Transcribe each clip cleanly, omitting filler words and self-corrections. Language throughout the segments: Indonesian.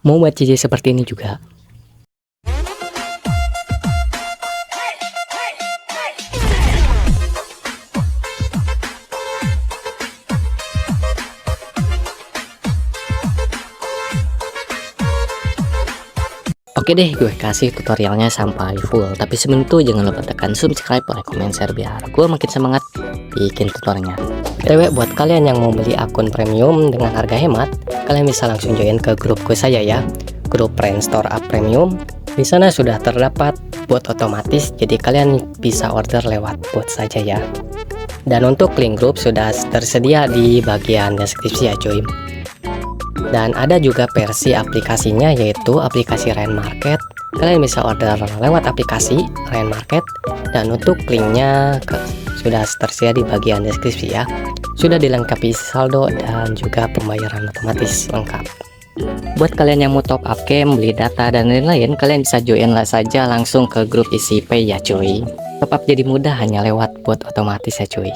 Mau buat cici seperti ini juga. Oke deh, gue kasih tutorialnya sampai full. Tapi sebelum itu jangan lupa tekan subscribe, like, comment, share biar gue makin semangat bikin tutorialnya. BTW buat kalian yang mau beli akun premium dengan harga hemat, kalian bisa langsung join ke grupku saja ya. Grup Brainstorm Up Premium. Di sana sudah terdapat bot otomatis, jadi kalian bisa order lewat bot saja ya. Dan untuk link grup sudah tersedia di bagian deskripsi ya cuy. Dan ada juga versi aplikasinya, yaitu aplikasi Rain Market. Kalian bisa order lewat aplikasi Rain Market. Dan untuk linknya sudah tersedia di bagian deskripsi ya. Sudah dilengkapi saldo dan juga pembayaran otomatis lengkap. Buat kalian yang mau top up game, beli data dan lain-lain, kalian bisa join lah saja langsung ke grup isi pay ya cuy. Top up jadi mudah hanya lewat bot otomatis ya cuy.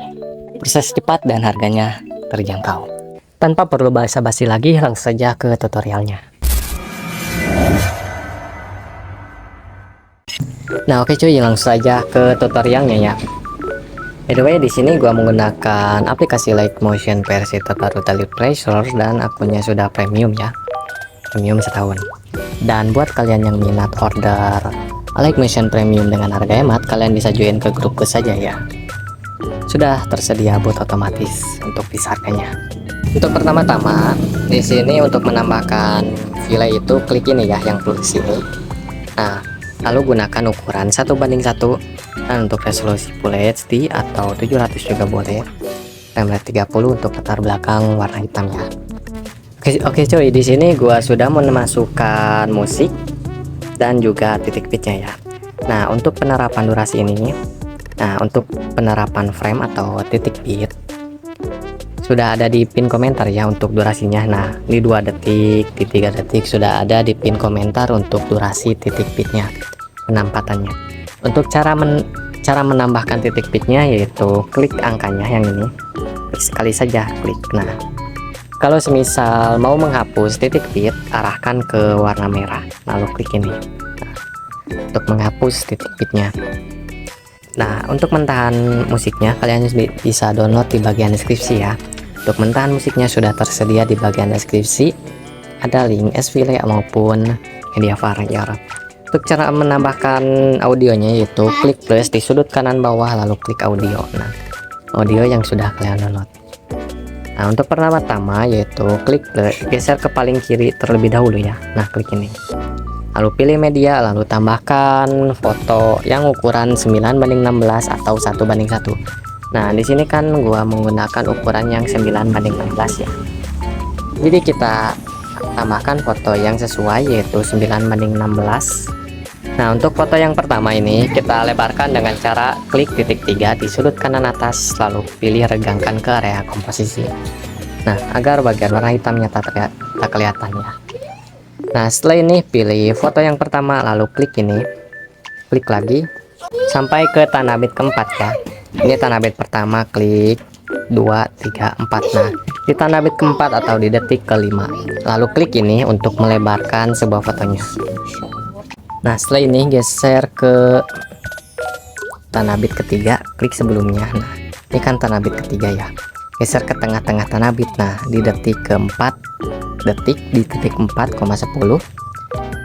Proses cepat dan harganya terjangkau. Tanpa perlu basa-basi lagi, langsung saja ke tutorialnya. Nah oke cuy, langsung saja ke tutorialnya ya. By the way, di sini gua menggunakan aplikasi Light Motion versi terbaru dari Play Store dan akunnya sudah premium ya. Premium setahun. Dan buat kalian yang minat order Light Motion Premium dengan harga hemat, kalian bisa join ke grupku saja ya. Sudah tersedia bot otomatis untuk bisa harganya. Untuk pertama-tama di sini untuk menambahkan file itu klik ini ya yang tulis sini. Nah, lalu gunakan ukuran 1:1 dan untuk resolusi Full HD atau 700 juga boleh. Frame rate 30 untuk latar belakang warna hitam ya. Oke cuy, di sini gua sudah memasukkan musik dan juga titik pitnya ya. Nah, untuk penerapan durasi ini, untuk penerapan frame atau titik bit sudah ada di pin komentar ya untuk durasinya. Nah, di 2 detik, di 3 detik sudah ada di pin komentar untuk durasi titik bitnya, penampatannya. Untuk cara menambahkan titik bitnya yaitu klik angkanya yang ini, sekali saja klik. Nah, kalau semisal mau menghapus titik bit, arahkan ke warna merah, lalu klik ini. Nah, untuk menghapus titik bitnya. Nah, untuk mentahan musiknya kalian bisa download di bagian deskripsi ya. Untuk mentahan musiknya sudah tersedia di bagian deskripsi. Ada link SVLA maupun media player. Untuk cara menambahkan audionya yaitu klik plus di sudut kanan bawah lalu klik audio. Nah, audio yang sudah kalian download. Nah, untuk pertama-tama yaitu klik plus, geser ke paling kiri terlebih dahulu ya. Nah, klik ini. Lalu pilih media, lalu tambahkan foto yang ukuran 9:16 atau 1:1. Nah, di sini kan gua menggunakan ukuran yang 9:16 ya. Jadi kita tambahkan foto yang sesuai yaitu 9:16. Nah, untuk foto yang pertama ini kita lebarkan dengan cara klik titik 3 di sudut kanan atas lalu pilih regangkan ke area komposisi. Nah, agar bagian warna hitamnya tak kelihatan ya. Nah, setelah ini pilih foto yang pertama lalu klik ini, klik lagi sampai ke tanda bit keempat ya. Ini tanda bit pertama, klik 2, 3, 4. Nah, di tanda bit keempat atau di detik kelima lalu klik ini untuk melebarkan sebuah fotonya. Nah, setelah ini geser ke tanda bit ketiga, klik sebelumnya. Nah, ini kan tanda bit ketiga ya, geser ke tengah-tengah tanda bit. Nah, di detik keempat, detik di titik 4,10.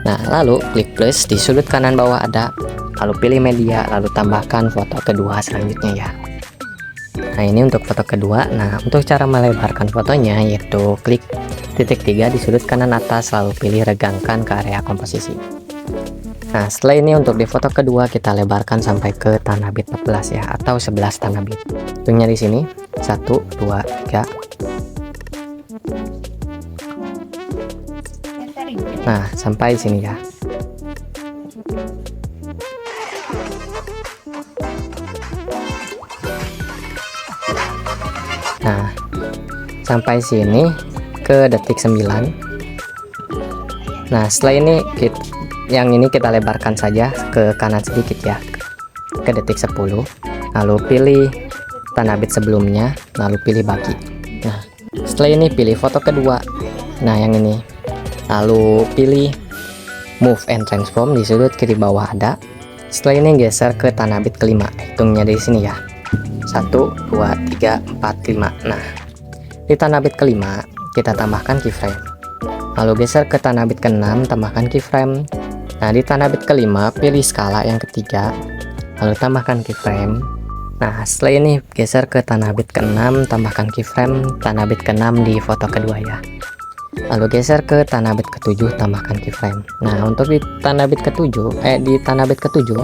Nah, lalu klik plus di sudut kanan bawah ada, lalu pilih media, lalu tambahkan foto kedua selanjutnya ya. Nah, ini untuk foto kedua. Nah, untuk cara melebarkan fotonya yaitu klik titik 3 di sudut kanan atas lalu pilih regangkan ke area komposisi. Nah, setelah ini untuk di foto kedua kita lebarkan sampai ke tanda bit 14 ya, atau 11 tanda bit. Hitungnya di sini 1, 2, 3. Nah, sampai sini ya. Nah, sampai sini ke detik 9. Nah, setelah ini yang ini kita lebarkan saja ke kanan sedikit ya, ke detik 10. Lalu pilih tanda bit sebelumnya, lalu pilih bagi. Nah, setelah ini pilih foto kedua. Nah, yang ini. Lalu pilih Move and Transform di sudut kiri bawah ada. Setelah ini geser ke tanah bit kelima. Hitungnya dari sini ya. 1, 2, 3, 4, 5. Nah, di tanah bit kelima kita tambahkan keyframe. Lalu geser ke tanah bit ke-6, tambahkan keyframe. Nah, di tanah bit kelima pilih skala yang ketiga, lalu tambahkan keyframe. Nah, setelah ini geser ke tanah bit ke-6, tambahkan keyframe tanah bit ke-6 di foto kedua ya. Lalu geser ke tanah bit ke-7, tambahkan keyframe. Nah, untuk di tanah bit ke-7, di tanah bit ke-7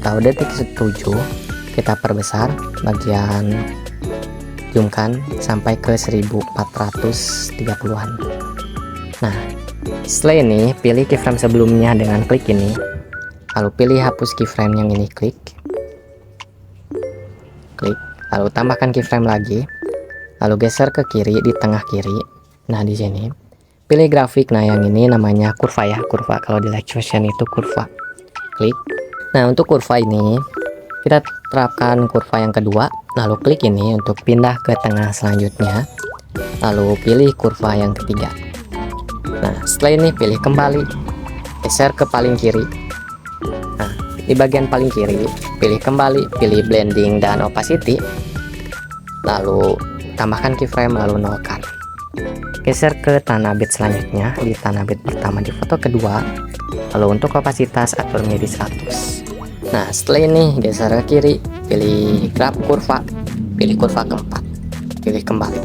atau detik 7, kita perbesar bagian zoomkan sampai ke 1430-an. Nah, setelah ini pilih keyframe sebelumnya dengan klik ini, lalu pilih hapus keyframe yang ini, klik, lalu tambahkan keyframe lagi, lalu geser ke kiri di tengah kiri. Nah, di sini pilih grafik. Nah, yang ini namanya kurva ya, kurva. Kalau di Light Motion itu kurva, klik. Nah, untuk kurva ini kita terapkan kurva yang kedua, lalu klik ini untuk pindah ke tengah selanjutnya, lalu pilih kurva yang ketiga. Nah, setelah ini pilih kembali, geser ke paling kiri. Nah, di bagian paling kiri pilih kembali, pilih blending dan opacity, lalu tambahkan keyframe, lalu nolkan. Geser ke tanah bit selanjutnya di tanah bit pertama di foto kedua, lalu untuk opasitas atur menjadi 100. Nah, setelah ini geser ke kiri, pilih grab kurva, pilih kurva keempat, pilih kembali.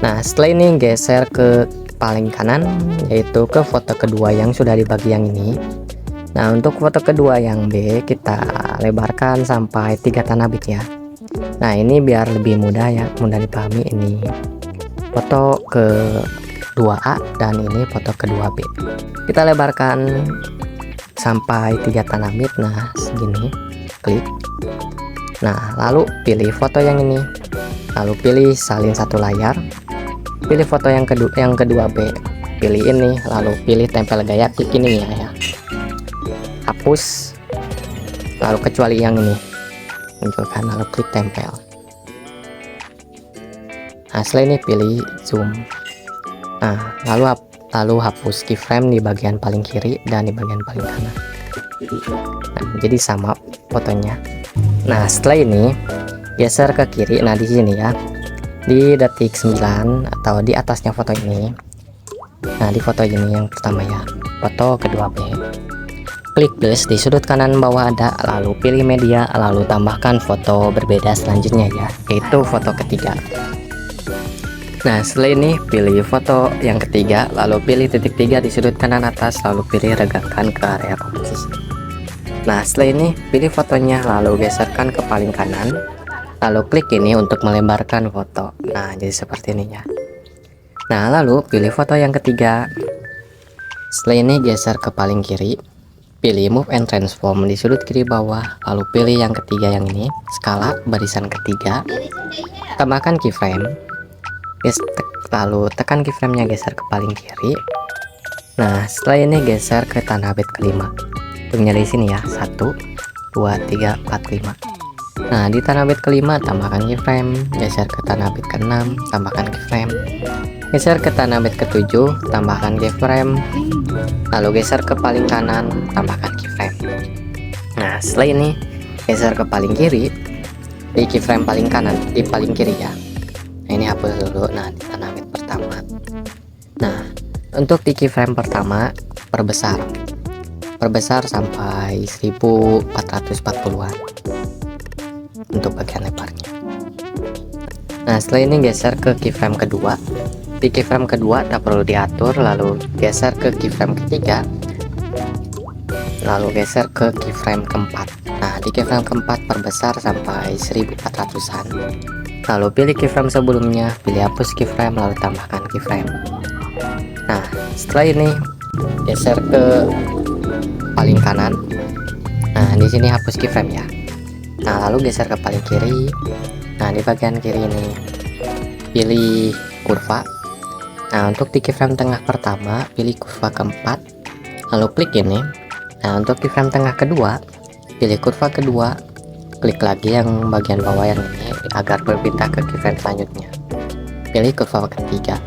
Nah, setelah ini geser ke paling kanan, yaitu ke foto kedua yang sudah di bagian ini. Nah, untuk foto kedua yang B kita lebarkan sampai 3 tanah bit ya. Nah, ini biar lebih mudah ya, mudah dipahami. Ini foto ke 2A dan ini foto ke 2B. Kita lebarkan sampai 3 tanah bit. Nah, segini, klik. Nah, lalu pilih foto yang ini, lalu pilih salin satu layar, pilih foto yang kedua B, pilih ini, lalu pilih tempel gaya, klik ini ya, hapus, lalu kecuali yang ini, munculkan, lalu klik tempel. Nah, setelah ini pilih zoom. Nah, lalu hapus keyframe di bagian paling kiri dan di bagian paling kanan. Nah, jadi sama fotonya. Nah, setelah ini geser ke kiri. Nah, di sini ya, di detik 9 atau di atasnya foto ini. Nah, di foto ini yang pertama ya, foto kedua B, klik plus di sudut kanan bawah ada, lalu pilih media, lalu tambahkan foto berbeda selanjutnya ya, yaitu foto ketiga. Nah, setelah ini pilih foto yang ketiga, lalu pilih titik 3 di sudut kanan atas, lalu pilih regangkan ke area komposisi. Nah, setelah ini pilih fotonya, lalu geserkan ke paling kanan, lalu klik ini untuk melebarkan foto. Nah, jadi seperti ini ya. Nah, lalu pilih foto yang ketiga. Setelah ini geser ke paling kiri, pilih move and transform di sudut kiri bawah, lalu pilih yang ketiga yang ini, skala barisan ketiga, tambahkan keyframe, lalu tekan keyframe-nya, geser ke paling kiri. Nah, setelah ini geser ke tanah bit kelima. Hitungnya di sini ya, 1, 2, 3, 4, 5. Nah, di tanah bit kelima tambahkan keyframe, geser ke tanah bit ke-6, tambahkan keyframe, geser ke tanah bit ke-7, tambahkan keyframe, lalu geser ke paling kanan, tambahkan keyframe. Nah, setelah ini geser ke paling kiri, di keyframe paling kanan, di paling kiri ya. Nah, ini hapus dulu. Nah, di tanah bit pertama. Nah, untuk di keyframe pertama perbesar sampai 1440-an untuk bagian lebarnya. Nah, setelah ini geser ke keyframe kedua. Di keyframe kedua tak perlu diatur, lalu geser ke keyframe ketiga, lalu geser ke keyframe keempat. Nah, di keyframe keempat perbesar sampai 1400-an, lalu pilih keyframe sebelumnya, pilih hapus keyframe, lalu tambahkan keyframe. Nah, setelah ini geser ke paling kanan. Nah, di sini hapus keyframe ya. Nah, lalu geser ke paling kiri. Nah, di bagian kiri ini pilih kurva. Nah, untuk di keyframe tengah pertama pilih kurva keempat, lalu klik ini. Nah, untuk keyframe tengah kedua pilih kurva kedua, klik lagi yang bagian bawah yang ini agar berpindah ke keyframe selanjutnya, pilih kurva ketiga.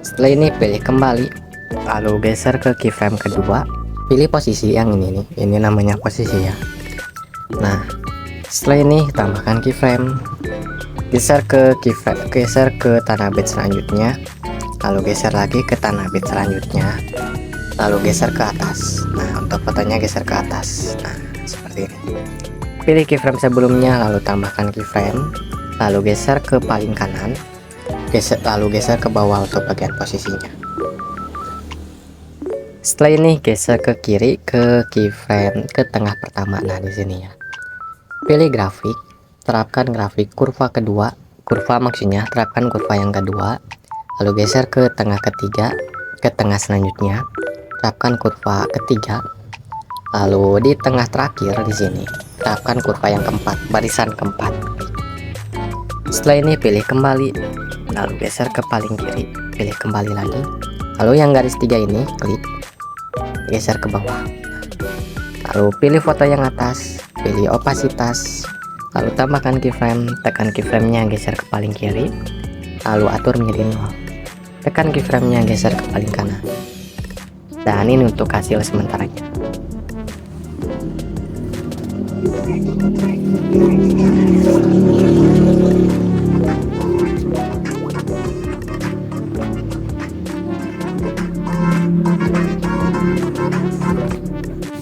Setelah ini pilih kembali, Lalu geser ke keyframe kedua, pilih posisi yang ini nih, ini namanya posisi ya. Nah, setelah ini tambahkan keyframe, geser ke tanah bed selanjutnya, lalu geser lagi ke tanah bed selanjutnya, lalu geser ke atas. Nah, untuk fotonya geser ke atas. Nah, seperti ini. Pilih keyframe sebelumnya, lalu tambahkan keyframe, lalu geser ke paling kanan, lalu geser ke bawah untuk bagian posisinya. Setelah ini geser ke kiri ke keyframe ke tengah pertama. Nah, di sini ya. Pilih grafik, terapkan grafik kurva kedua, kurva maksudnya terapkan kurva yang kedua, lalu geser ke tengah ketiga, ke tengah selanjutnya, terapkan kurva ketiga, lalu di tengah terakhir di sini terapkan kurva yang keempat, barisan keempat. Setelah ini pilih kembali, lalu geser ke paling kiri, pilih kembali lagi, lalu yang garis tiga ini klik, geser ke bawah, lalu pilih foto yang atas, pilih opasitas, lalu tambahkan keyframe, tekan keyframe-nya geser ke paling kiri, lalu atur menjadi 0, tekan keyframe-nya geser ke paling kanan. Dan ini untuk hasil sementaranya.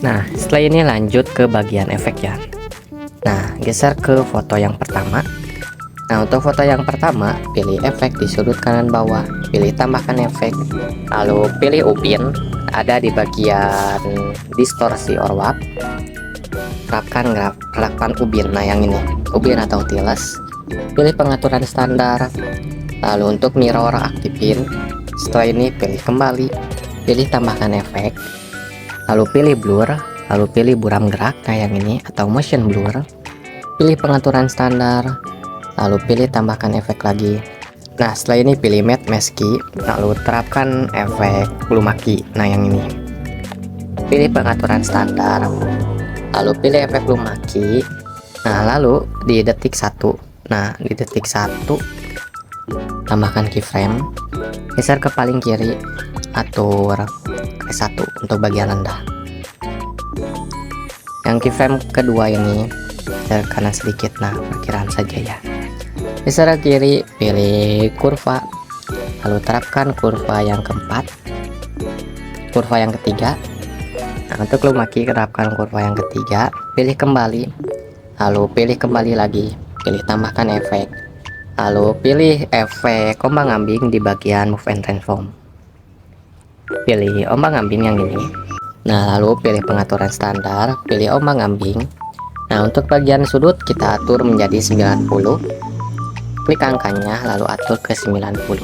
Nah, setelah ini lanjut ke bagian efek ya. Nah, geser ke foto yang pertama. Nah, untuk foto yang pertama, pilih efek di sudut kanan bawah, pilih tambahkan efek, lalu pilih ubin, ada di bagian distorsi or warp. Terapkan ubin, nah yang ini, ubin atau tiles. Pilih pengaturan standar, lalu untuk mirror aktifin. Setelah ini pilih kembali, pilih tambahkan efek, lalu pilih blur, lalu pilih buram gerak, nah yang ini atau motion blur. Pilih pengaturan standar, lalu pilih tambahkan efek lagi. Nah, setelah ini pilih matte maski, lalu terapkan efek lumaki, nah yang ini. Pilih pengaturan standar, lalu pilih efek lumaki. Nah, lalu di detik 1, nah di detik 1 tambahkan keyframe, geser ke paling kiri, atur ke 1 untuk bagian rendah. Yang keyframe kedua ini geser kanan sedikit, nah perkiraan saja ya. Geser ke kiri, pilih kurva, lalu terapkan kurva yang keempat, kurva yang ketiga. Nah, untuk lumaki terapkan kurva yang ketiga, pilih kembali, lalu pilih kembali lagi, pilih tambahkan efek, lalu pilih efek ombang ambing di bagian move and transform. Pilih ombang ambing yang ini. Nah, lalu pilih pengaturan standar, pilih ombang ambing. Nah, untuk bagian sudut kita atur menjadi 90. Klik angkanya lalu atur ke 90.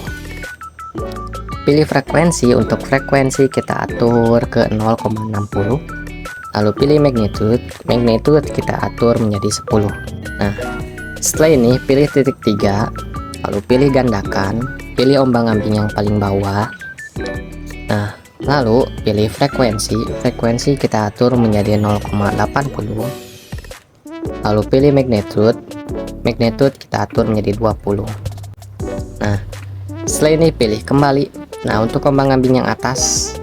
Pilih frekuensi, untuk frekuensi kita atur ke 0,60. Lalu pilih magnitude kita atur menjadi 10. Nah, setelah ini pilih titik 3, lalu pilih gandakan, pilih ombang ambing yang paling bawah. Nah, lalu pilih frekuensi kita atur menjadi 0,80. Lalu pilih magnitude kita atur menjadi 20. Nah, setelah ini pilih kembali. Nah, untuk ombang ambing yang atas,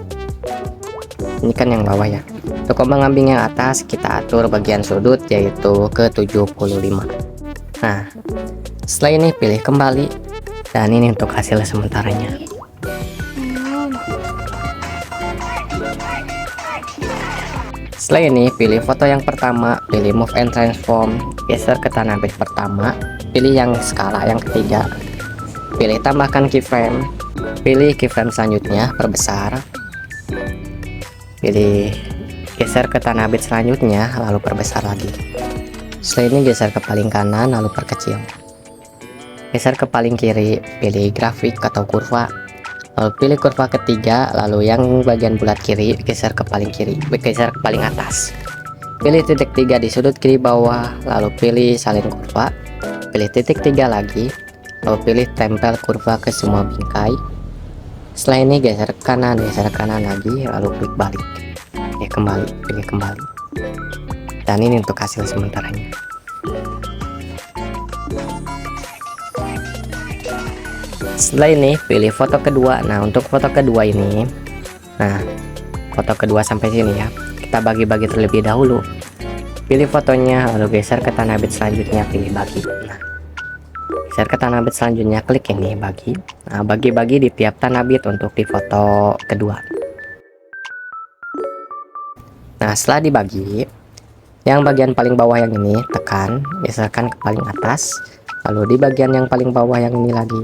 ini kan yang bawah ya. Untuk ombang ambing yang atas kita atur bagian sudut yaitu ke 75. Nah, setelah ini pilih kembali, dan ini untuk hasil sementaranya. Setelah ini pilih foto yang pertama, pilih move and transform, geser ke tanah bed pertama, pilih yang skala yang ketiga, pilih tambahkan keyframe, pilih keyframe selanjutnya perbesar, pilih geser ke tanah bed selanjutnya lalu perbesar lagi. Setelah ini geser ke paling kanan lalu perkecil, geser ke paling kiri, pilih grafik atau kurva, lalu pilih kurva ketiga, lalu yang bagian bulat kiri geser ke paling kiri, geser ke paling atas. Pilih titik 3 di sudut kiri bawah, lalu pilih salin kurva, pilih titik 3 lagi, lalu pilih tempel kurva ke semua bingkai. Setelah ini geser kanan lagi, lalu klik balik. Kembali, pilih kembali. Dan ini untuk hasil sementaranya. Setelah ini pilih foto kedua. Nah, untuk foto kedua ini Nah, foto kedua sampai sini ya. Kita bagi-bagi terlebih dahulu. Pilih fotonya, lalu geser ke tanah bit selanjutnya, pilih bagi. Nah, geser ke tanah bit selanjutnya, klik ini bagi. Nah, bagi-bagi di tiap tanah bit untuk di foto kedua. Nah, setelah dibagi, yang bagian paling bawah yang ini tekan, geserkan ke paling atas. Lalu di bagian yang paling bawah yang ini lagi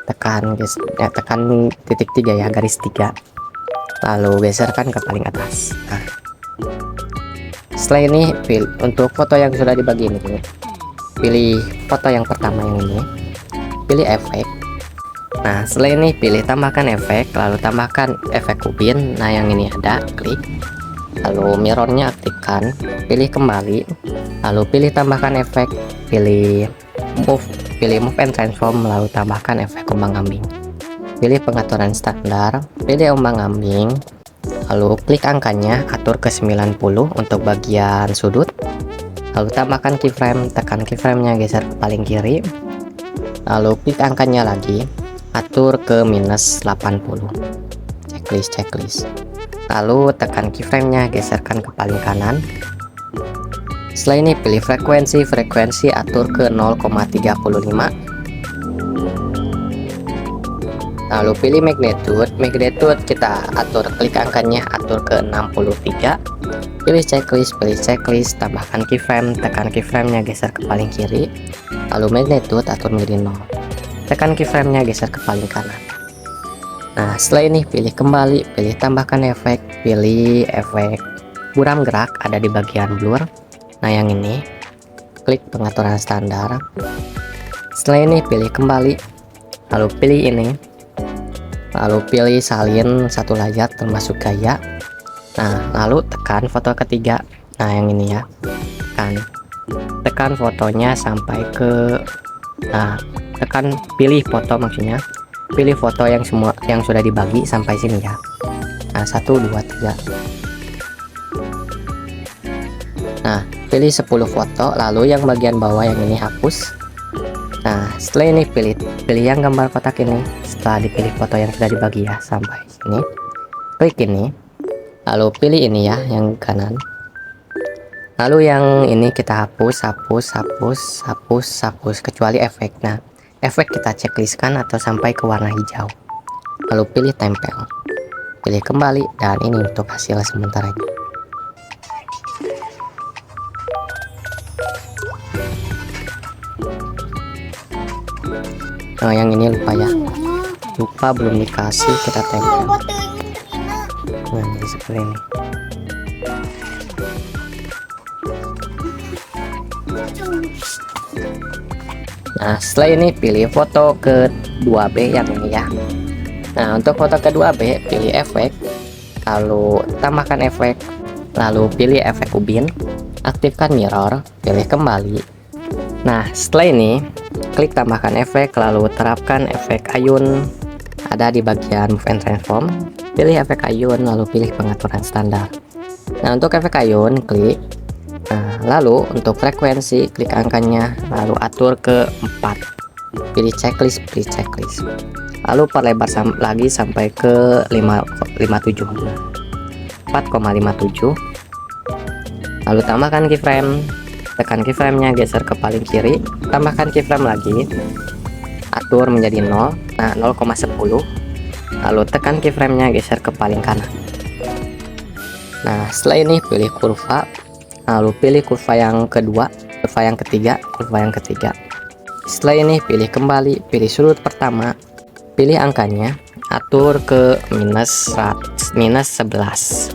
tekan, tekan titik 3 ya, garis 3. Lalu geserkan ke paling atas. Nah, setelah ini untuk foto yang sudah dibagi ini, pilih foto yang pertama yang ini, pilih efek. Nah, setelah ini pilih tambahkan efek, lalu tambahkan efek ubin. Nah, yang ini ada, klik, lalu mirrornya aktifkan, pilih kembali, lalu pilih tambahkan efek, pilih move and transform, lalu tambahkan efek ombang-ambing. Pilih pengaturan standar, pilih ombang-ambing, lalu klik angkanya, atur ke 90 untuk bagian sudut, lalu tambahkan keyframe, tekan keyframe-nya, geser ke paling kiri, lalu klik angkanya lagi, atur ke minus 80, checklist, lalu tekan keyframe-nya, geserkan ke paling kanan. Setelah ini pilih frekuensi, atur ke 0,35, lalu pilih magnitude kita atur, klik angkanya, atur ke 63, pilih checklist, tambahkan keyframe, tekan keyframe-nya, geser ke paling kiri, lalu magnitude atur menjadi 0, tekan keyframe-nya, geser ke paling kanan. Nah, setelah ini pilih kembali, pilih tambahkan efek, pilih efek buram gerak, ada di bagian blur. Nah, yang ini klik pengaturan standar. Setelah ini pilih kembali, lalu pilih ini, lalu pilih salin satu layar termasuk gaya. Nah, lalu tekan foto ketiga. Nah, yang ini ya, tekan fotonya sampai ke, nah, tekan pilih foto, maksudnya pilih foto yang sudah dibagi sampai sini ya. Nah, 1 2 3. Nah, pilih 10 foto, lalu yang bagian bawah yang ini hapus. Nah, setelah ini pilih yang gambar kotak ini. Setelah dipilih foto yang sudah dibagi ya sampai sini, klik ini, lalu pilih ini ya yang kanan, lalu yang ini kita hapus kecuali efek. Nah, efek kita checklistkan atau sampai ke warna hijau, lalu pilih tempel, pilih kembali, dan ini untuk hasil sementara ini. Nah, yang ini lupa belum dikasih, kita tempel. Nah, jadi seperti ini. Nah, setelah ini pilih foto ke 2B yang ini ya. Nah, untuk foto ke 2B pilih efek, lalu tambahkan efek, lalu pilih efek ubin, aktifkan mirror, pilih kembali. Nah, setelah ini klik tambahkan efek, lalu terapkan efek ayun, ada di bagian move and transform, pilih efek ayun, lalu pilih pengaturan standar. Nah, untuk efek ayun klik, nah, lalu untuk frekuensi klik angkanya, lalu atur ke 4, pilih checklist, lalu perlebar lagi sampai ke 4,57, lalu tambahkan keyframe, tekan keyframe-nya, geser ke paling kiri, tambahkan keyframe lagi, atur menjadi 0, nah 0,10, lalu tekan keyframe-nya, geser ke paling kanan. Nah, setelah ini pilih kurva, lalu pilih kurva yang kedua, kurva yang ketiga. Setelah ini pilih kembali, pilih sudut pertama, pilih angkanya, atur ke minus 11,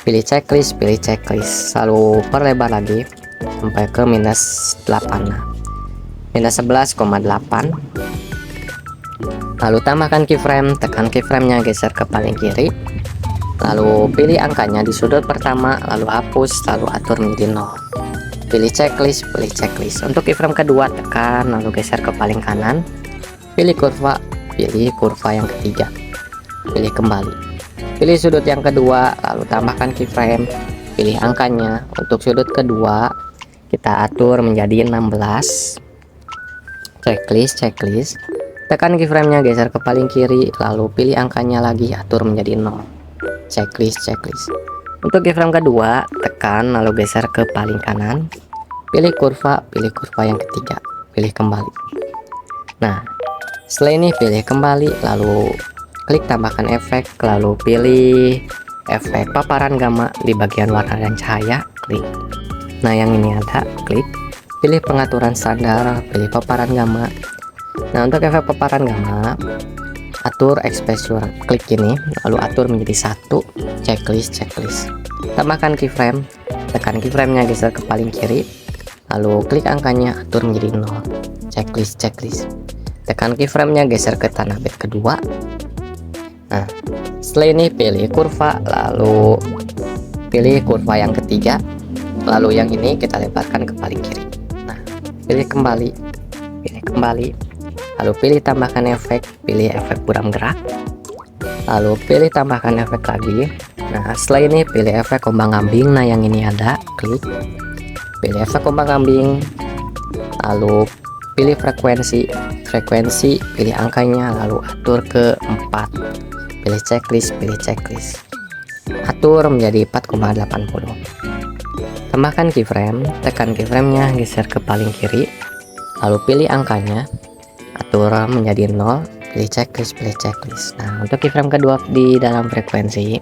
pilih checklist, lalu perlebar lagi sampai ke minus 8, minus 11,8, lalu tambahkan keyframe, tekan keyframe-nya, geser ke paling kiri, lalu pilih angkanya di sudut pertama, lalu hapus, lalu atur menjadi 0, pilih checklist. Untuk keyframe kedua tekan, lalu geser ke paling kanan, pilih kurva yang ketiga, pilih kembali, pilih sudut yang kedua, lalu tambahkan keyframe, pilih angkanya. Untuk sudut kedua kita atur menjadi 16, checklist, tekan keyframe-nya, geser ke paling kiri, lalu pilih angkanya lagi, atur menjadi 0. checklist. Untuk keyframe kedua, tekan lalu geser ke paling kanan, pilih kurva yang ketiga, pilih kembali. Nah, setelah ini pilih kembali, lalu klik tambahkan efek, lalu pilih efek paparan gamma di bagian warna dan cahaya, klik. Nah, yang ini ada, klik. Pilih pengaturan standar, pilih paparan gamma. Nah, untuk efek paparan gamma, atur exposure, klik ini, lalu atur menjadi 1, checklist. Tambahkan keyframe, tekan keyframe-nya geser ke paling kiri, lalu klik angkanya, atur menjadi 0, checklist. Tekan keyframe-nya geser ke tanah bed kedua. Nah, setelah ini pilih kurva, lalu pilih kurva yang ketiga, lalu yang ini kita lebarkan ke paling kiri. Nah, pilih kembali, lalu pilih tambahkan efek, pilih efek buram gerak, lalu pilih tambahkan efek lagi. Nah, setelah ini pilih efek ombang ambing. Nah, yang ini ada, klik, pilih efek ombang ambing, lalu pilih frekuensi, pilih angkanya, lalu atur ke 4, pilih checklist, atur menjadi 4,80. Tambahkan keyframe, tekan keyframe-nya geser ke paling kiri, lalu pilih angkanya, atur menjadi 0, pilih checklist. Nah, untuk keyframe kedua di dalam frekuensi,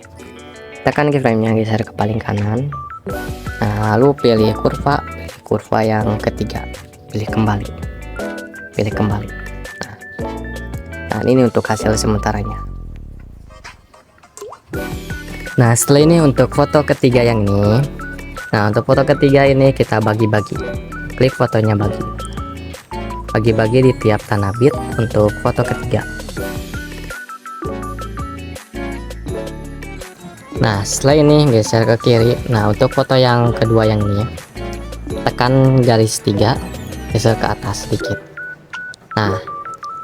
tekan keyframe-nya geser ke paling kanan. Nah, lalu pilih kurva yang ketiga, pilih kembali. Nah, ini untuk hasil sementaranya. Nah, setelah ini untuk foto ketiga yang ini. Nah, untuk foto ketiga ini kita bagi-bagi, klik fotonya bagi di tiap tanah bit untuk foto ketiga. Nah, setelah ini geser ke kiri. Nah, untuk foto yang kedua yang ini, tekan garis 3, geser ke atas sedikit. Nah,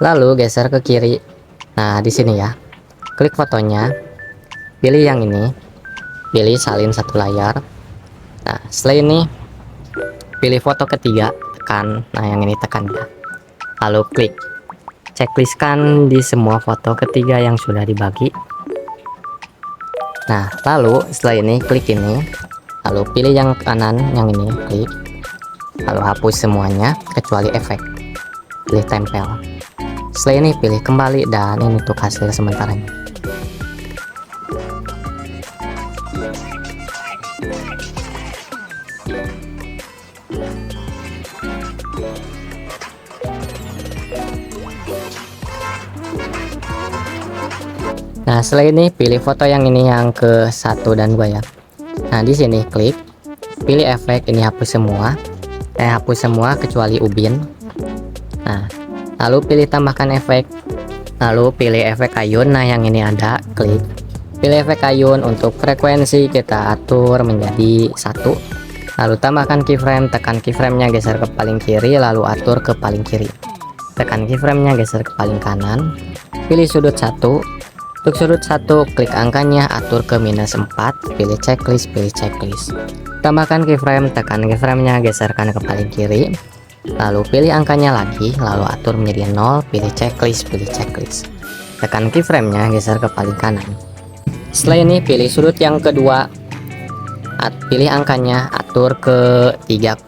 lalu geser ke kiri. Nah, di sini ya, klik fotonya, pilih yang ini, pilih salin satu layar. Nah, setelah ini pilih foto ketiga, tekan. Nah, yang ini tekan ya, lalu klik, checklistkan di semua foto ketiga yang sudah dibagi. Nah, lalu setelah ini klik ini, lalu pilih yang kanan, yang ini, klik, lalu hapus semuanya kecuali efek, pilih tempel. Setelah ini pilih kembali, dan ini untuk hasil sementaranya. Nah, setelah ini pilih foto yang ini, yang ke 1 dan 2 ya. Nah, di sini klik, pilih efek, ini hapus semua kecuali ubin. Nah, lalu pilih tambahkan efek, lalu pilih efek ayun. Nah, yang ini ada, klik, pilih efek ayun. Untuk frekuensi kita atur menjadi 1, lalu tambahkan keyframe, tekan keyframe-nya geser ke paling kiri, lalu atur ke paling kiri. Tekan keyframe-nya geser ke paling kanan, pilih sudut 1. Untuk sudut 1, klik angkanya, atur ke -4, pilih checklist. Tambahkan keyframe, tekan keyframe-nya geserkan ke paling kiri, lalu pilih angkanya lagi, lalu atur menjadi 0, pilih checklist. Tekan keyframe-nya geser ke paling kanan. Setelah ini pilih sudut yang kedua, pilih angkanya, atur ke 3,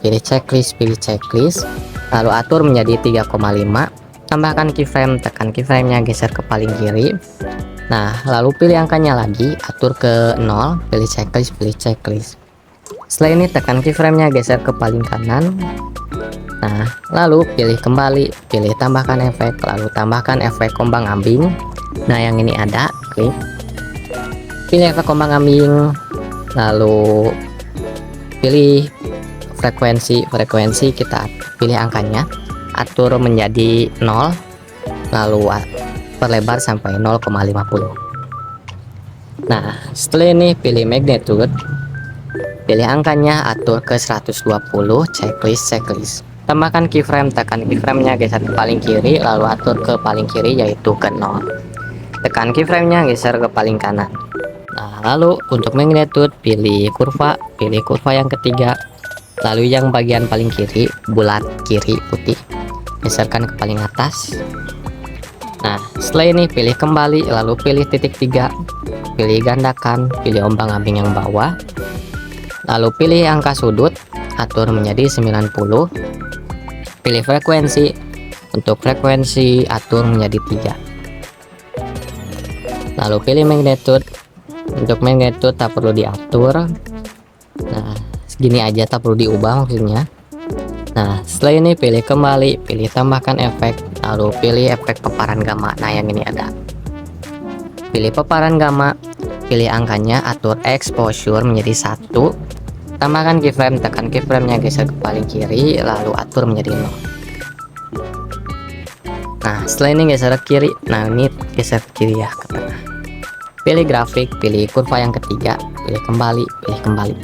pilih checklist, lalu atur menjadi 3,5. Tambahkan keyframe, tekan keyframe-nya geser ke paling kiri. Nah, lalu pilih angkanya lagi, atur ke 0, pilih checklist. Setelah ini tekan keyframe-nya geser ke paling kanan. Nah, lalu pilih kembali, pilih tambahkan efek, lalu tambahkan efek ombang ambing. Nah, yang ini ada, klik, pilih efek ombang ambing, lalu pilih frekuensi kita pilih angkanya, atur menjadi 0, lalu perlebar sampai 0,50. Nah, setelah ini pilih magnitude, pilih angkanya, atur ke 120, checklist. Tambahkan keyframe, tekan keyframe-nya geser ke paling kiri, lalu atur ke paling kiri yaitu ke 0. Tekan keyframe-nya geser ke paling kanan. Nah, lalu untuk magnitude pilih kurva yang ketiga, lalu yang bagian paling kiri bulat kiri putih, geserkan ke paling atas. Nah, setelah ini pilih kembali, lalu pilih titik 3, pilih gandakan, pilih ombang-ambing yang bawah, lalu pilih angka sudut, atur menjadi 90, pilih frekuensi, untuk frekuensi atur menjadi 3, lalu pilih magnitude, untuk magnitude tak perlu diatur. Nah, segini aja, tak perlu diubah maksudnya. Nah, setelah ini pilih kembali, pilih tambahkan efek, lalu pilih efek paparan gamma. Nah, yang ini ada. Pilih paparan gamma, pilih angkanya, atur exposure menjadi 1. Tambahkan keyframe, tekan keyframe-nya, geser ke paling kiri, lalu atur menjadi 0. Nah, setelah ini geser ke kiri. Nah, ini geser ke kiri ya, ke tengah. Pilih grafik, pilih kurva yang ketiga, pilih kembali, pilih kembali.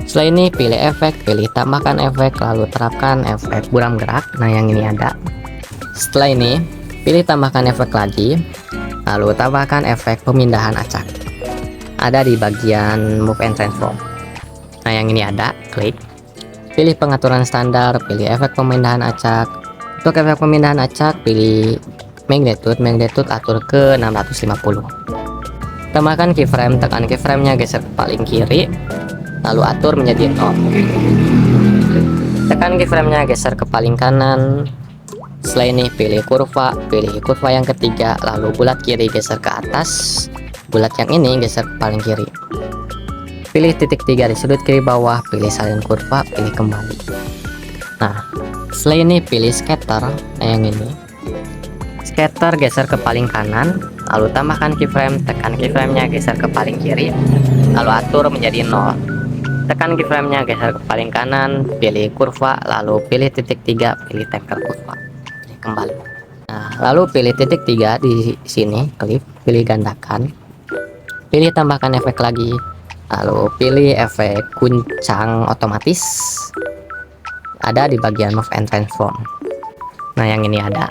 Setelah ini pilih efek, pilih tambahkan efek, lalu terapkan efek buram gerak. Nah, yang ini ada. Setelah ini pilih tambahkan efek lagi, lalu tambahkan efek pemindahan acak. Ada di bagian move and transform. Nah, yang ini ada, klik. Pilih pengaturan standar, pilih efek pemindahan acak. Untuk efek pemindahan acak pilih magnitude atur ke 650. Tambahkan keyframe, tekan keyframe-nya, geser ke paling kiri, lalu atur menjadi 0. Tekan keyframe-nya, geser ke paling kanan. Setelah ini pilih kurva yang ketiga, lalu bulat kiri geser ke atas, bulat yang ini geser ke paling kiri. Pilih titik 3 di sudut kiri bawah, pilih salin kurva, pilih kembali. Nah, setelah ini pilih scatter. Nah, yang ini scatter geser ke paling kanan, lalu tambahkan keyframe, tekan keyframe-nya, geser ke paling kiri, lalu atur menjadi 0. Tekan keyframe-nya, geser ke paling kanan, pilih kurva, lalu pilih titik 3, pilih tempel kurva, pilih kembali. Nah, lalu pilih titik 3 di sini, klik, pilih gandakan, pilih tambahkan efek lagi, lalu pilih efek guncang otomatis, ada di bagian move and transform. Nah, yang ini ada.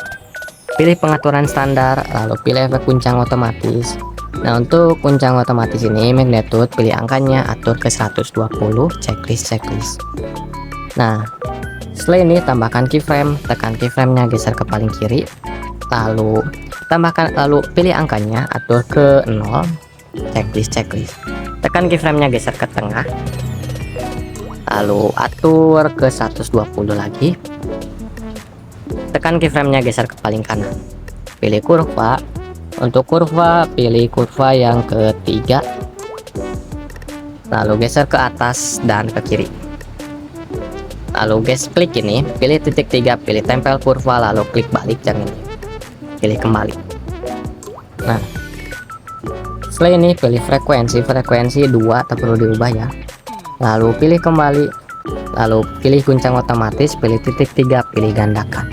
Pilih pengaturan standar, lalu pilih efek guncang otomatis. Nah, untuk guncang otomatis ini magnitude, pilih angkanya, atur ke 120, checklist. Nah, setelah ini tambahkan keyframe, tekan keyframe-nya, geser ke paling kiri, lalu pilih angkanya, atur ke 0, checklist. Tekan keyframe-nya, geser ke tengah, lalu atur ke 120 lagi. Tekan keyframe-nya, geser ke paling kanan, pilih kurva. Untuk kurva pilih kurva yang ketiga, lalu geser ke atas dan ke kiri, lalu klik ini, pilih titik 3, pilih tempel kurva, lalu klik balik yang ini, pilih kembali. Nah, setelah ini pilih frekuensi 2, tak perlu diubah ya, lalu pilih kembali, lalu pilih guncang otomatis, pilih titik 3, pilih gandakan.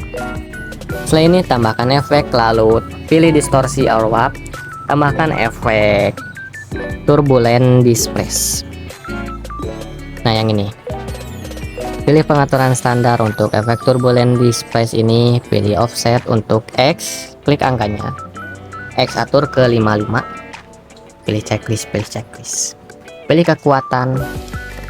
Setelah ini tambahkan efek, lalu pilih distorsi or warp, tambahkan efek turbulent displace. Nah, yang ini pilih pengaturan standar. Untuk efek turbulent displace ini pilih offset. Untuk X klik angkanya, X atur ke 55, pilih checklist. Pilih kekuatan.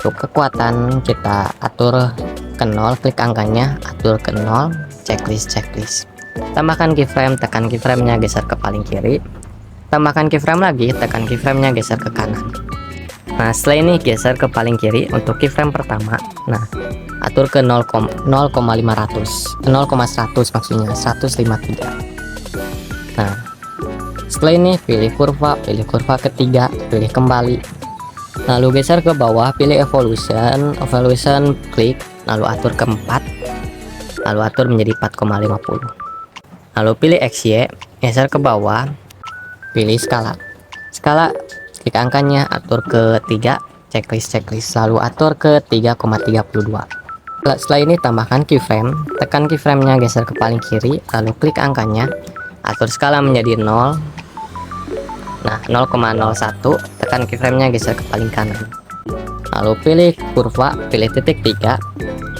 Untuk kekuatan kita atur ke 0, klik angkanya, atur ke 0, checklist. Tambahkan keyframe, tekan keyframe-nya, geser ke paling kiri, tambahkan keyframe lagi, tekan keyframe-nya, geser ke kanan. Nah, setelah ini geser ke paling kiri untuk keyframe pertama. Nah, atur ke 0,100 maksudnya 153. Nah, setelah ini pilih kurva ketiga, pilih kembali, lalu geser ke bawah, pilih evolution, klik, lalu atur ke 4, lalu atur menjadi 4,50. Lalu pilih XY, geser ke bawah, pilih skala, klik angkanya, atur ke 3, checklist, lalu atur ke 3,32. Setelah ini tambahkan keyframe, tekan keyframe-nya, geser ke paling kiri, lalu klik angkanya, atur skala menjadi 0. Nah, 0,01, tekan keyframe-nya, geser ke paling kanan, lalu pilih kurva, pilih titik 3,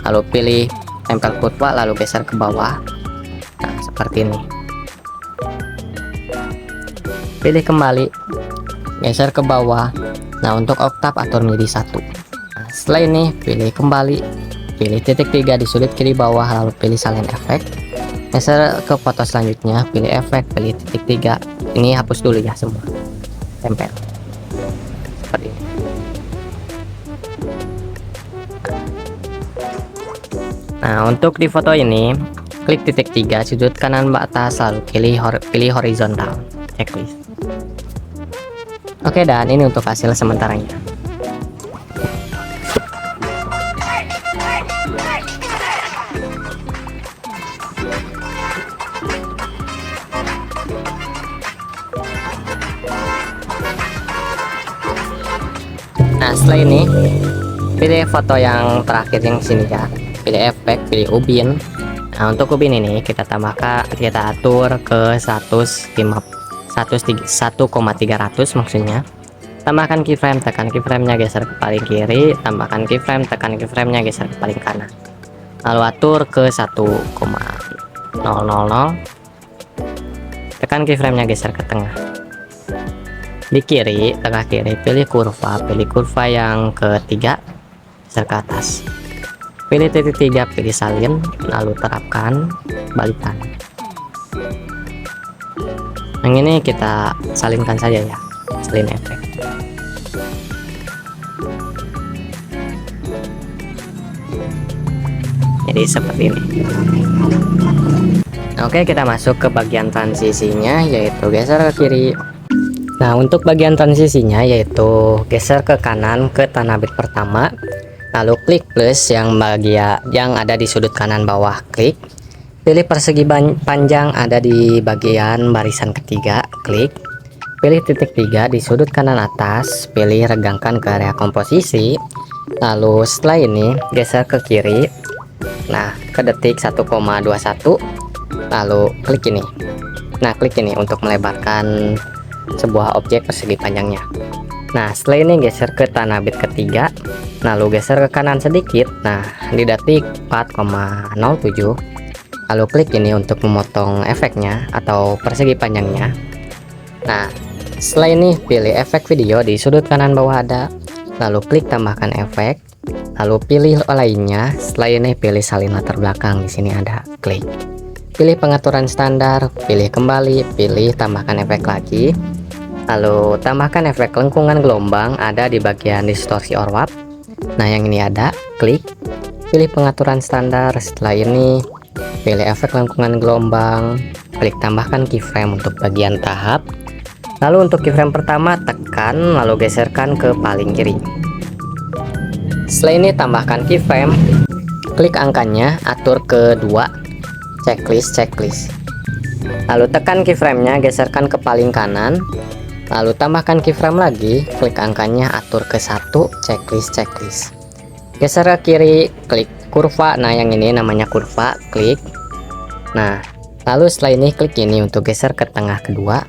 lalu pilih tempel kurva, lalu geser ke bawah. Nah, seperti ini. Pilih kembali, geser ke bawah. Nah, untuk oktav atur menjadi 1. Nah, setelah ini pilih kembali, pilih titik 3 di sudut kiri bawah, lalu pilih salin efek, Geser ke foto selanjutnya, pilih efek, pilih titik 3. Ini hapus dulu ya semua, tempel seperti ini. Nah, untuk di foto ini, klik titik 3 sudut kanan atas, lalu pilih horizontal, checklist. Oke, dan ini untuk hasil sementaranya. Nah, setelah ini pilih foto yang terakhir yang sini ya, pilih efek, pilih ubin. Nah, untuk ubin ini kita tambahkan, kita atur ke 1,300 maksudnya. Tambahkan keyframe, tekan keyframe-nya, geser ke paling kiri, tambahkan keyframe, tekan keyframe-nya, geser ke paling kanan. Lalu atur ke 1,000, tekan keyframe-nya, geser ke tengah. Di kiri, tengah kiri, pilih kurva yang ketiga, geser ke atas. Pilih titik 3, pilih salin, lalu terapkan balikan. Yang ini kita salinkan saja ya, salin efek. Jadi seperti ini. Oke, kita masuk ke bagian transisinya, yaitu geser ke kiri. Nah, untuk bagian transisinya yaitu geser ke kanan ke tanah bit pertama, lalu klik plus yang ada di sudut kanan bawah, klik. Pilih persegi panjang ada di bagian barisan ketiga, klik. Pilih titik 3 di sudut kanan atas, pilih regangkan ke area komposisi. Lalu setelah ini geser ke kiri. Nah, ke detik 1,21, lalu klik ini. Nah, klik ini untuk melebarkan sebuah objek persegi panjangnya. Nah, setelah ini geser ke tanah bit ketiga, lalu geser ke kanan sedikit. Nah, di detik 4,07, lalu klik ini untuk memotong efeknya atau persegi panjangnya. Nah, setelah ini pilih efek video di sudut kanan bawah ada, lalu klik tambahkan efek, lalu pilih lainnya. Setelah ini pilih salin latar belakang, di sini ada, klik. Pilih pengaturan standar, pilih kembali, pilih tambahkan efek lagi. Lalu tambahkan efek lengkungan gelombang ada di bagian distorsi or warp. Nah, yang ini ada, klik. Pilih pengaturan standar. Setelah ini pilih efek lengkungan gelombang, klik tambahkan keyframe untuk bagian tahap. Lalu untuk keyframe pertama tekan, lalu geserkan ke paling kiri. Setelah ini tambahkan keyframe, klik angkanya, atur ke 2, checklist. Lalu tekan keyframe-nya, geserkan ke paling kanan. Lalu tambahkan keyframe lagi, klik angkanya, atur ke 1, checklist. Geser ke kiri, klik kurva. Nah, yang ini namanya kurva, klik. Nah, lalu setelah ini klik ini untuk geser ke tengah kedua.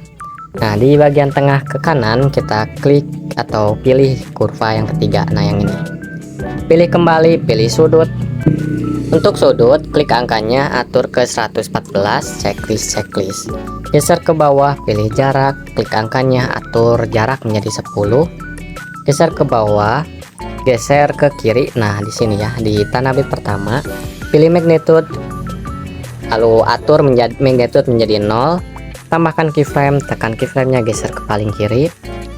Nah, di bagian tengah ke kanan kita klik atau pilih kurva yang ketiga. Nah, yang ini. Pilih kembali, pilih sudut. Untuk sudut, klik angkanya, atur ke 114, checklist. Geser ke bawah, pilih jarak, klik angkanya, atur jarak menjadi 10. Geser ke bawah, geser ke kiri. Nah, di sini ya, di tanah bit pertama, pilih magnitude, lalu atur magnitude menjadi 0. Tambahkan keyframe, tekan keyframe-nya, geser ke paling kiri.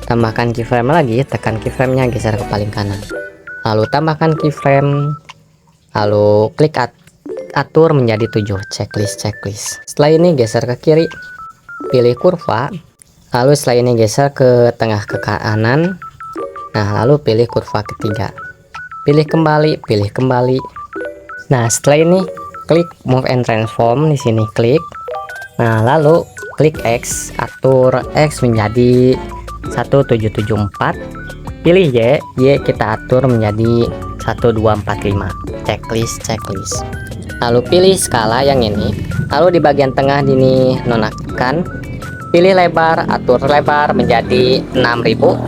Tambahkan keyframe lagi, tekan keyframe-nya, geser ke paling kanan. Lalu tambahkan keyframe, lalu klik atur menjadi 7, checklist. Setelah ini geser ke kiri, pilih kurva, lalu setelah ini geser ke tengah ke kanan. Nah, lalu pilih kurva ketiga, pilih kembali. Nah, setelah ini klik move and transform, di sini klik. Nah, lalu klik X, atur X menjadi 1774. Pilih Y kita atur menjadi 1245, checklist. Lalu pilih skala yang ini, lalu di bagian tengah ini nonaktifkan. Pilih lebar, atur lebar menjadi 6000,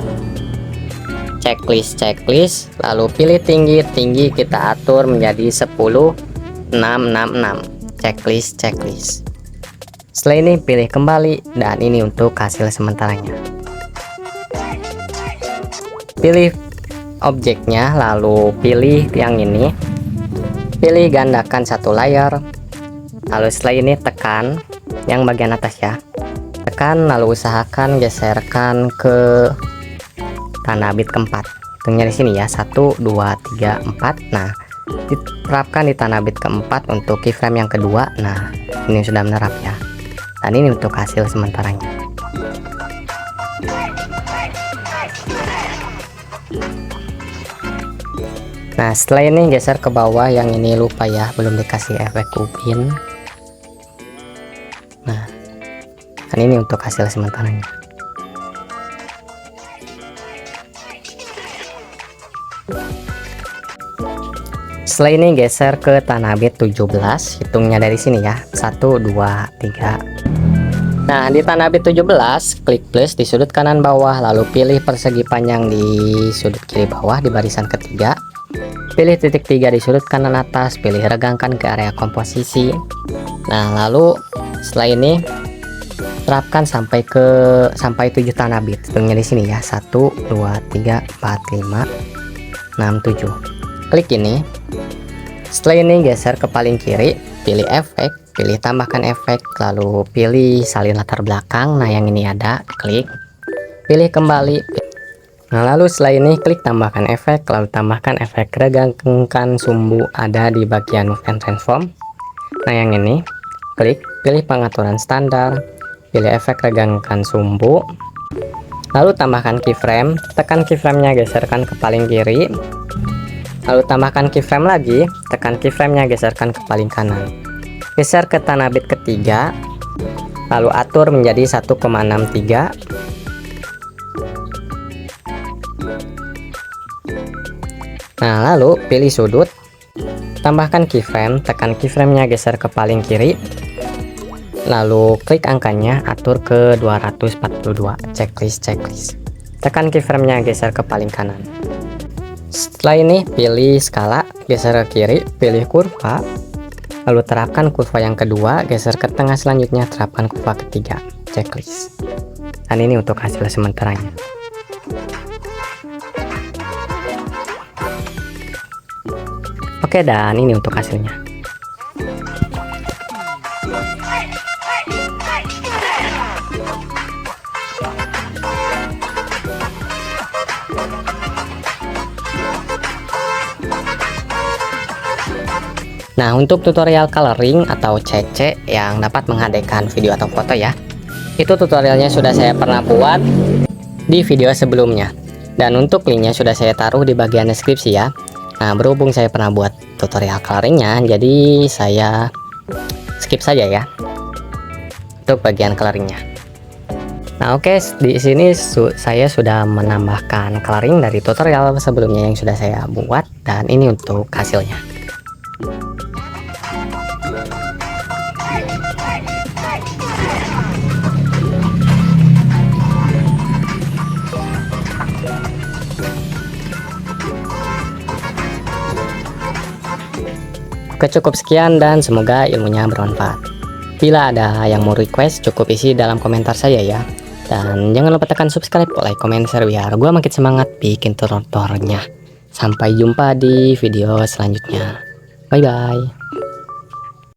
checklist. Lalu pilih tinggi kita atur menjadi 10666, checklist. Setelah ini pilih kembali, dan ini untuk hasil sementaranya. Pilih objeknya, lalu pilih yang ini, pilih gandakan satu layar. Lalu setelah ini tekan yang bagian atas ya, tekan lalu usahakan geserkan ke tanah bit keempat. Hitungnya di sini ya, 1 2 3 4. Nah, diterapkan di tanah bit keempat untuk keyframe yang kedua. Nah, ini sudah menerap ya, dan ini untuk hasil sementaranya. Nah, setelah ini geser ke bawah, yang ini lupa ya, belum dikasih efek ubin. Nah, kan ini untuk hasil sementaranya. Setelah ini geser ke tanah bit 17, hitungnya dari sini ya, 1 2 3. Nah, di tanah bit 17 klik plus di sudut kanan bawah, lalu pilih persegi panjang di sudut kiri bawah di barisan ketiga, pilih titik 3 di sudut kanan atas, pilih regangkan ke area komposisi. Nah, lalu setelah ini terapkan sampai 7 tanah bit. Hitungnya di sini ya, 1 2 3 4 5 6 7. Klik ini. Setelah ini geser ke paling kiri, pilih efek, pilih tambahkan efek, lalu pilih salin latar belakang. Nah, yang ini ada, klik, pilih kembali. Nah, lalu setelah ini klik tambahkan efek, lalu tambahkan efek regangkan sumbu ada di bagian move and transform. Nah, yang ini klik, pilih pengaturan standar, pilih efek regangkan sumbu, lalu tambahkan keyframe, tekan keyframe-nya, geserkan ke paling kiri, lalu tambahkan keyframe lagi, tekan keyframe-nya, geserkan ke paling kanan, geser ke tanah bit ketiga, lalu atur menjadi 1,63. Nah, lalu pilih sudut, tambahkan keyframe, tekan keyframe-nya, geser ke paling kiri, lalu klik angkanya, atur ke 242, checklist, tekan keyframe-nya, geser ke paling kanan. Setelah ini pilih skala, geser ke kiri, pilih kurva, lalu terapkan kurva yang kedua, geser ke tengah, selanjutnya terapkan kurva ketiga, checklist. Dan ini untuk hasil sementaranya. Oke, dan ini untuk hasilnya. Nah, untuk tutorial coloring atau CC yang dapat menghadirkan video atau foto ya, itu tutorialnya sudah saya pernah buat di video sebelumnya, dan untuk linknya sudah saya taruh di bagian deskripsi ya. Nah, berhubung saya pernah buat tutorial coloringnya, jadi saya skip saja ya untuk bagian coloringnya. Nah, oke, di sini saya sudah menambahkan coloring dari tutorial sebelumnya yang sudah saya buat, dan ini untuk hasilnya. Oke, cukup sekian dan semoga ilmunya bermanfaat. Bila ada yang mau request, cukup isi dalam komentar saya ya. Dan jangan lupa tekan subscribe, like, comment, share biar gue makin semangat bikin tutorialnya. Sampai jumpa di video selanjutnya. Bye bye.